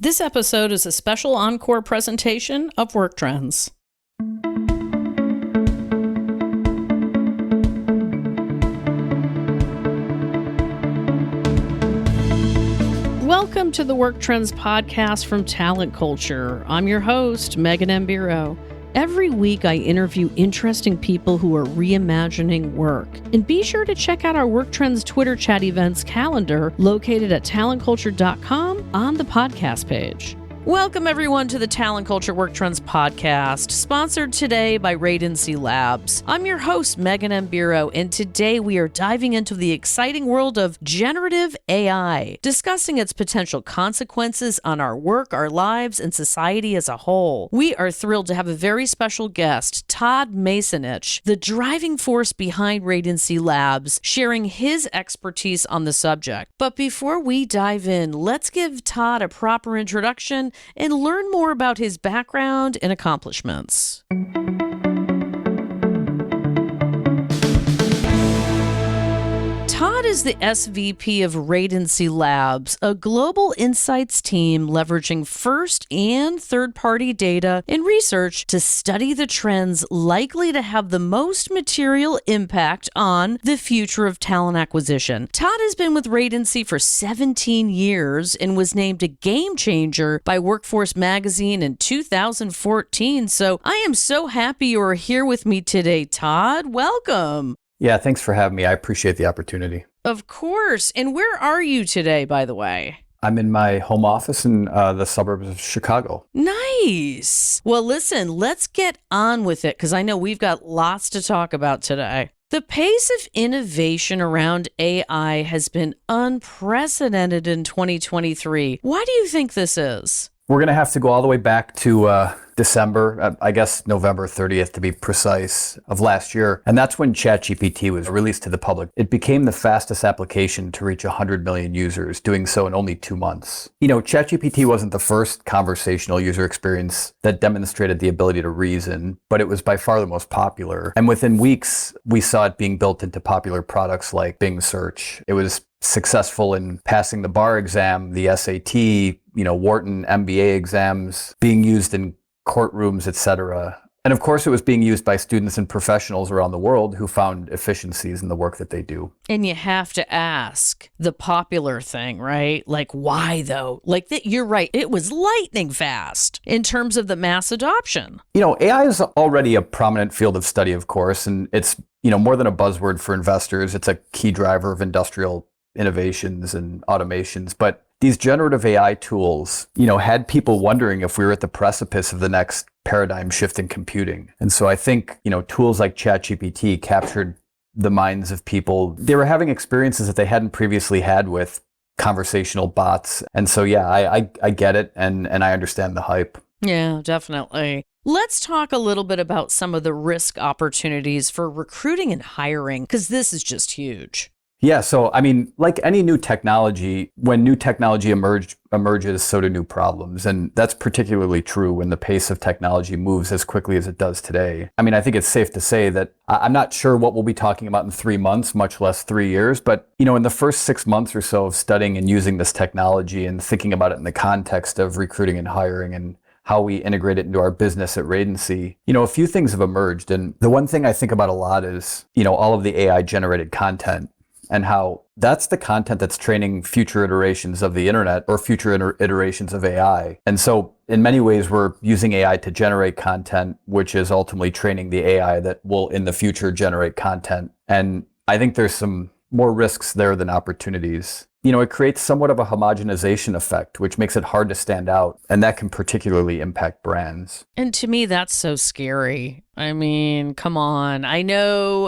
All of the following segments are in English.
This episode is a special encore presentation of Work Trends. Welcome to the Work Trends podcast from Talent Culture. I'm your host, Megan Mbiro. Every week, I interview interesting people who are reimagining work. And be sure to check out our Work Trends Twitter chat events calendar located at talentculture.com on the podcast page. Welcome, everyone, to the Talent Culture Work Trends podcast, sponsored today by Radency Labs. I'm your host, Megan Mbiro, and today we are diving into the exciting world of generative AI, discussing its potential consequences on our work, our lives, and society as a whole. We are thrilled to have a very special guest, Todd Masonich, the driving force behind Radency Labs, sharing his expertise on the subject. But before we dive in, let's give Todd a proper introduction and learn more about his background and accomplishments. Todd is the SVP of Radency Labs, a global insights team leveraging first and third-party data and research to study the trends likely to have the most material impact on the future of talent acquisition. Todd has been with Radency for 17 years and was named a game changer by Workforce Magazine in 2014. So I am so happy you are here with me today, Todd. Welcome. Yeah, thanks for having me. I appreciate the opportunity. Of course. And where are you today, by the way? I'm in my home office in the suburbs of Chicago. Nice. Well, listen, let's get on with it because I know we've got lots to talk about today. The pace of innovation around AI has been unprecedented in 2023. Why do you think this is? We're going to have to go all the way back to December, I guess November 30th to be precise, of last year. And that's when ChatGPT was released to the public. It became the fastest application to reach 100 million users, doing so in only 2 months. You know, ChatGPT wasn't the first conversational user experience that demonstrated the ability to reason, but it was by far the most popular. And within weeks, we saw it being built into popular products like Bing Search. It was successful in passing the bar exam, the SAT, Wharton MBA exams, being used in courtrooms, etc. And of course, it was being used by students and professionals around the world who found efficiencies in the work that they do. And you have to ask the popular thing, right? Like, why though? Like that, you're right. It was lightning fast in terms of the mass adoption. AI is already a prominent field of study, of course, and it's, more than a buzzword for investors. It's a key driver of industrial innovations and automations. But these generative AI tools, had people wondering if we were at the precipice of the next paradigm shift in computing. And so I think, tools like ChatGPT captured the minds of people. They were having experiences that they hadn't previously had with conversational bots. And so, yeah, I get it. And I understand the hype. Yeah, definitely. Let's talk a little bit about some of the risk opportunities for recruiting and hiring, because this is just huge. Yeah, so like any new technology, when new technology emerges, so do new problems. And that's particularly true when the pace of technology moves as quickly as it does today. I think it's safe to say that I'm not sure what we'll be talking about in 3 months, much less 3 years. But, in the first 6 months or so of studying and using this technology and thinking about it in the context of recruiting and hiring and how we integrate it into our business at Radency, a few things have emerged. And the one thing I think about a lot is, all of the AI generated content, and how that's the content that's training future iterations of the internet or future iterations of AI. And so in many ways, we're using AI to generate content, which is ultimately training the AI that will in the future generate content. And I think there's some more risks there than opportunities. It creates somewhat of a homogenization effect, which makes it hard to stand out. And that can particularly impact brands. And to me, that's so scary. Come on.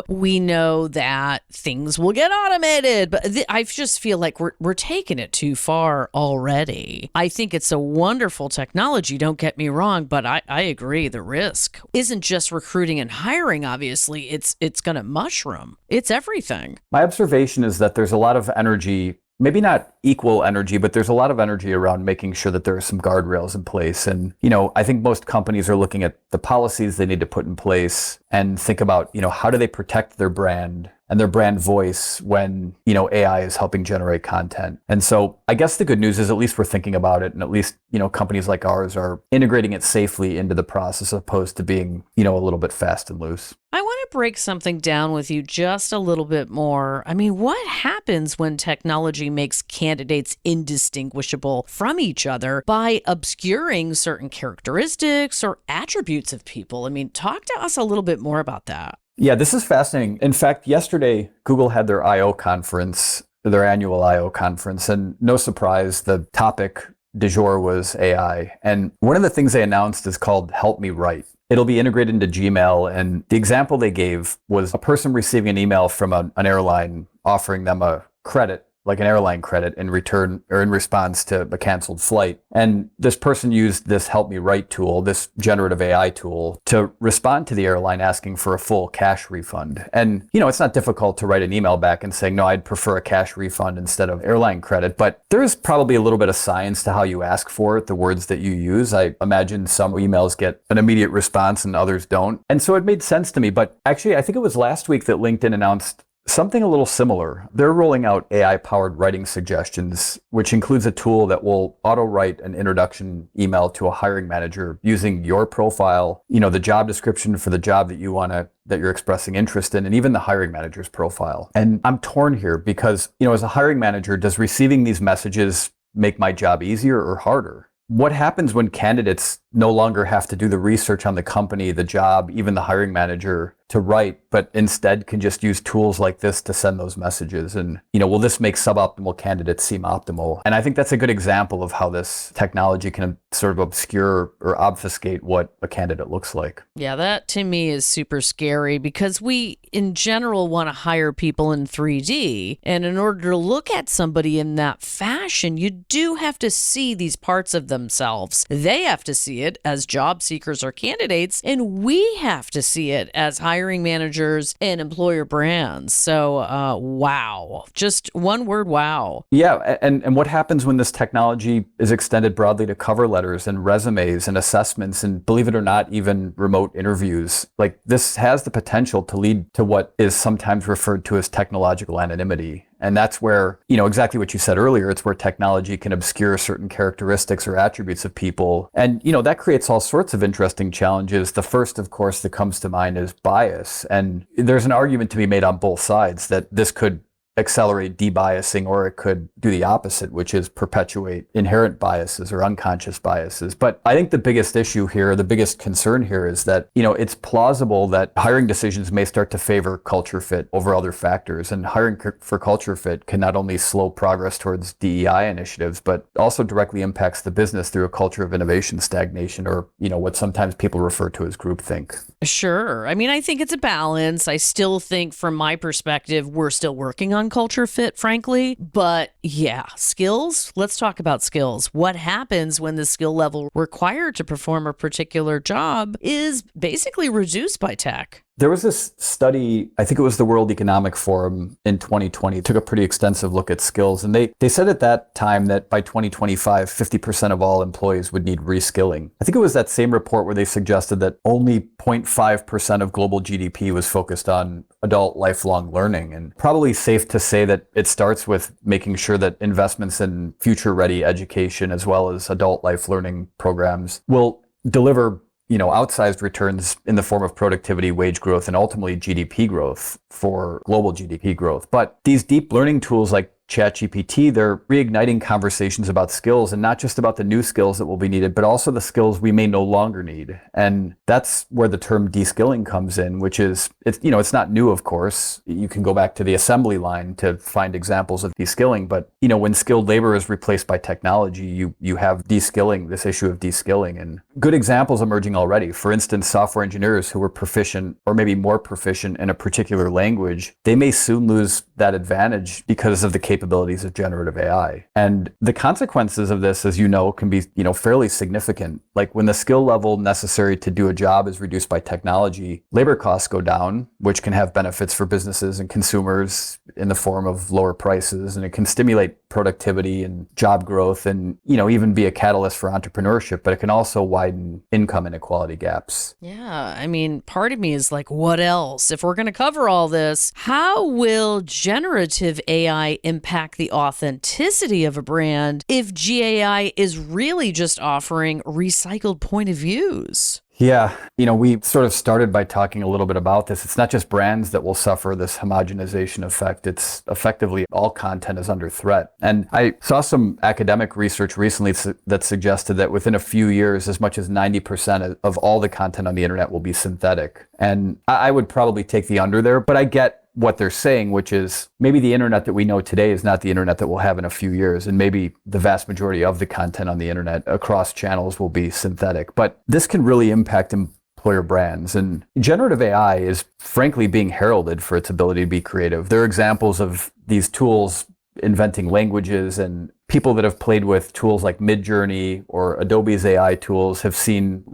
We know that things will get automated, but I just feel like we're taking it too far already. I think it's a wonderful technology, don't get me wrong, but I agree. The risk isn't just recruiting and hiring, obviously. It's going to mushroom. It's everything. My observation is that there's a lot of energy, maybe not equal energy, but there's a lot of energy around making sure that there are some guardrails in place. And, I think most companies are looking at the policies they need to put in place and think about, how do they protect their brand and their brand voice when, AI is helping generate content. And so I guess the good news is at least we're thinking about it, and at least, companies like ours are integrating it safely into the process as opposed to being, a little bit fast and loose. I want to break something down with you just a little bit more. I mean, what happens when technology makes candidates indistinguishable from each other by obscuring certain characteristics or attributes of people? I mean, talk to us a little bit more about that. Yeah, this is fascinating. In fact, yesterday, Google had their I/O conference, their annual I/O conference, and no surprise, the topic du jour was AI. And one of the things they announced is called Help Me Write. It'll be integrated into Gmail. And the example they gave was a person receiving an email from an airline offering them a credit, like an airline credit, in return or in response to a canceled flight. And this person used this Help Me Write tool, this generative AI tool, to respond to the airline asking for a full cash refund. And, it's not difficult to write an email back and saying, no, I'd prefer a cash refund instead of airline credit. But there is probably a little bit of science to how you ask for it, the words that you use. I imagine some emails get an immediate response and others don't. And so it made sense to me. But actually, I think it was last week that LinkedIn announced something a little similar. They're rolling out AI-powered writing suggestions, which includes a tool that will auto-write an introduction email to a hiring manager using your profile, the job description for the job that you're expressing interest in, and even the hiring manager's profile. And I'm torn here because, as a hiring manager, does receiving these messages make my job easier or harder? What happens when candidates no longer have to do the research on the company, the job, even the hiring manager to write, but instead can just use tools like this to send those messages? And, will this make suboptimal candidates seem optimal? And I think that's a good example of how this technology can sort of obscure or obfuscate what a candidate looks like. Yeah, that to me is super scary because we, in general, want to hire people in 3D. And in order to look at somebody in that fashion, you do have to see these parts of themselves. They have to see it as job seekers or candidates, and we have to see it as hiring managers and employer brands. So, wow. Just one word, wow. Yeah, and what happens when this technology is extended broadly to cover letters and resumes and assessments and, believe it or not, even remote interviews? Like, this has the potential to lead to what is sometimes referred to as technological anonymity. And that's where, exactly what you said earlier, it's where technology can obscure certain characteristics or attributes of people. And, that creates all sorts of interesting challenges. The first, of course, that comes to mind is bias. And there's an argument to be made on both sides that this could accelerate debiasing, or it could do the opposite, which is perpetuate inherent biases or unconscious biases. But I think the biggest issue here, the biggest concern here is that, it's plausible that hiring decisions may start to favor culture fit over other factors. And hiring for culture fit can not only slow progress towards DEI initiatives, but also directly impacts the business through a culture of innovation stagnation, or, what sometimes people refer to as groupthink. Sure. I mean, I think it's a balance. I still think from my perspective, we're still working on culture fit, frankly. But yeah, skills. Let's talk about skills. What happens when the skill level required to perform a particular job is basically reduced by tech? There was this study, I think it was the World Economic Forum in 2020, took a pretty extensive look at skills. And they said at that time that by 2025, 50% of all employees would need reskilling. I think it was that same report where they suggested that only 0.5% of global GDP was focused on adult lifelong learning. And probably safe to say that it starts with making sure that investments in future-ready education as well as adult life learning programs will deliver outsized returns in the form of productivity, wage growth, and ultimately GDP growth for global GDP growth. But these deep learning tools like ChatGPT, they're reigniting conversations about skills, and not just about the new skills that will be needed, but also the skills we may no longer need. And that's where the term de-skilling comes in, which is, it's not new, of course. You can go back to the assembly line to find examples of de-skilling, but when skilled labor is replaced by technology, you have de-skilling, this issue of de-skilling, and good examples emerging already. For instance, software engineers who were proficient or maybe more proficient in a particular language, they may soon lose that advantage because of the capabilities of generative AI. And the consequences of this, as you know, can be, fairly significant. Like when the skill level necessary to do a job is reduced by technology, labor costs go down, which can have benefits for businesses and consumers, in the form of lower prices, and it can stimulate productivity and job growth and, even be a catalyst for entrepreneurship, but it can also widen income inequality gaps. Yeah, I mean, part of me is like, what else? If we're going to cover all this, how will generative AI impact the authenticity of a brand if GAI is really just offering recycled point of views? Yeah, we sort of started by talking a little bit about this. It's not just brands that will suffer this homogenization effect. It's effectively all content is under threat. And I saw some academic research recently that suggested that within a few years, as much as 90% of all the content on the internet will be synthetic. And I would probably take the under there, but I get what they're saying, which is maybe the internet that we know today is not the internet that we'll have in a few years. And maybe the vast majority of the content on the internet across channels will be synthetic. But this can really impact employer brands. And generative AI is frankly being heralded for its ability to be creative. There are examples of these tools inventing languages, and people that have played with tools like Midjourney or Adobe's AI tools have seen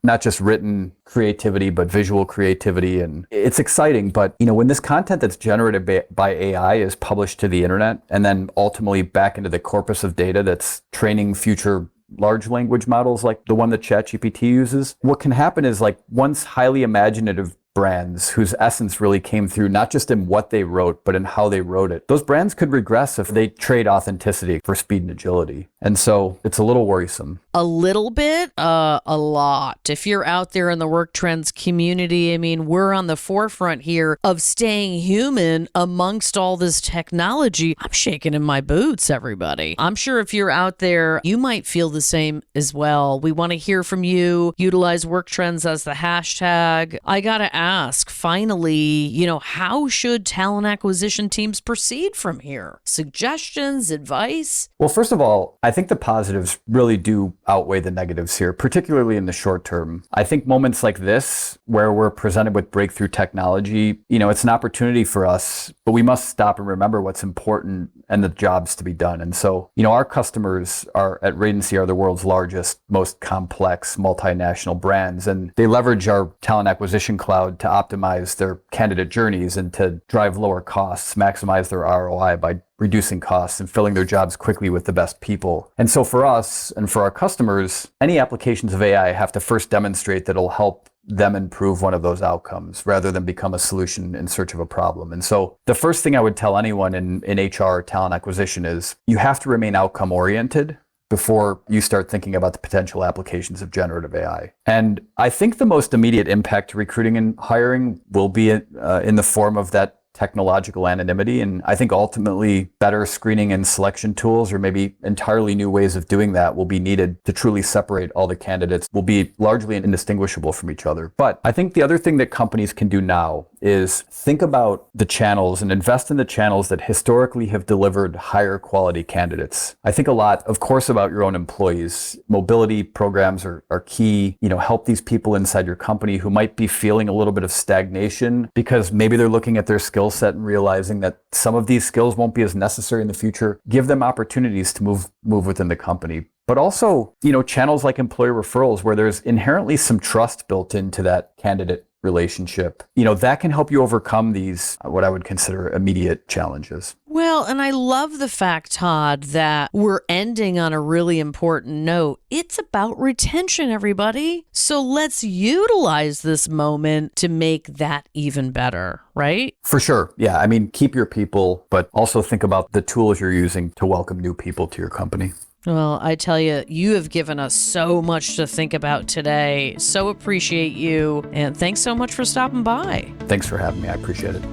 not just written creativity, but visual creativity. And it's exciting. But, when this content that's generated by AI is published to the internet and then ultimately back into the corpus of data that's training future large language models like the one that ChatGPT uses, what can happen is once highly imaginative brands whose essence really came through not just in what they wrote, but in how they wrote it. Those brands could regress if they trade authenticity for speed and agility. And so it's a little worrisome. A little bit, a lot. If you're out there in the work trends community, I mean, we're on the forefront here of staying human amongst all this technology. I'm shaking in my boots, everybody. I'm sure if you're out there, you might feel the same as well. We want to hear from you. Utilize work trends as the hashtag. I got to ask, finally, how should talent acquisition teams proceed from here? Suggestions, advice? Well, first of all, I think the positives really do outweigh the negatives here, particularly in the short term. I think moments like this, where we're presented with breakthrough technology, it's an opportunity for us, but we must stop and remember what's important and the jobs to be done. And so, our customers at Radency are the world's largest, most complex multinational brands, and they leverage our talent acquisition cloud to optimize their candidate journeys and to drive lower costs, maximize their ROI by reducing costs and filling their jobs quickly with the best people. And so for us and for our customers, any applications of AI have to first demonstrate that it'll help them improve one of those outcomes rather than become a solution in search of a problem. And so the first thing I would tell anyone in HR talent acquisition is you have to remain outcome oriented before you start thinking about the potential applications of generative AI. And I think the most immediate impact to recruiting and hiring will be in the form of that technological anonymity. And I think ultimately better screening and selection tools, or maybe entirely new ways of doing that, will be needed to truly separate all the candidates, will be largely indistinguishable from each other. But I think the other thing that companies can do now is think about the channels and invest in the channels that historically have delivered higher quality candidates. I think a lot, of course, about your own employees. Mobility programs are key. Help these people inside your company who might be feeling a little bit of stagnation because maybe they're looking at their skill set and realizing that some of these skills won't be as necessary in the future. Give them opportunities to move within the company. But also, channels like employer referrals where there's inherently some trust built into that candidate relationship, that can help you overcome these, what I would consider immediate challenges. Well, and I love the fact, Todd, that we're ending on a really important note. It's about retention, everybody. So let's utilize this moment to make that even better, right? For sure. Yeah. I mean, keep your people, but also think about the tools you're using to welcome new people to your company. Well, I tell you, you have given us so much to think about today. So appreciate you. And thanks so much for stopping by. Thanks for having me. I appreciate it.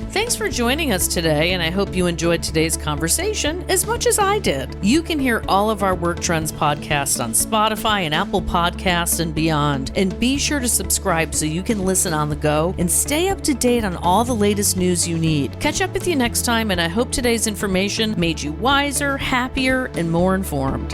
Thanks for joining us today, and I hope you enjoyed today's conversation as much as I did. You can hear all of our Work Trends podcasts on Spotify and Apple Podcasts and beyond. And be sure to subscribe so you can listen on the go and stay up to date on all the latest news you need. Catch up with you next time, and I hope today's information made you wiser, happier, and more informed.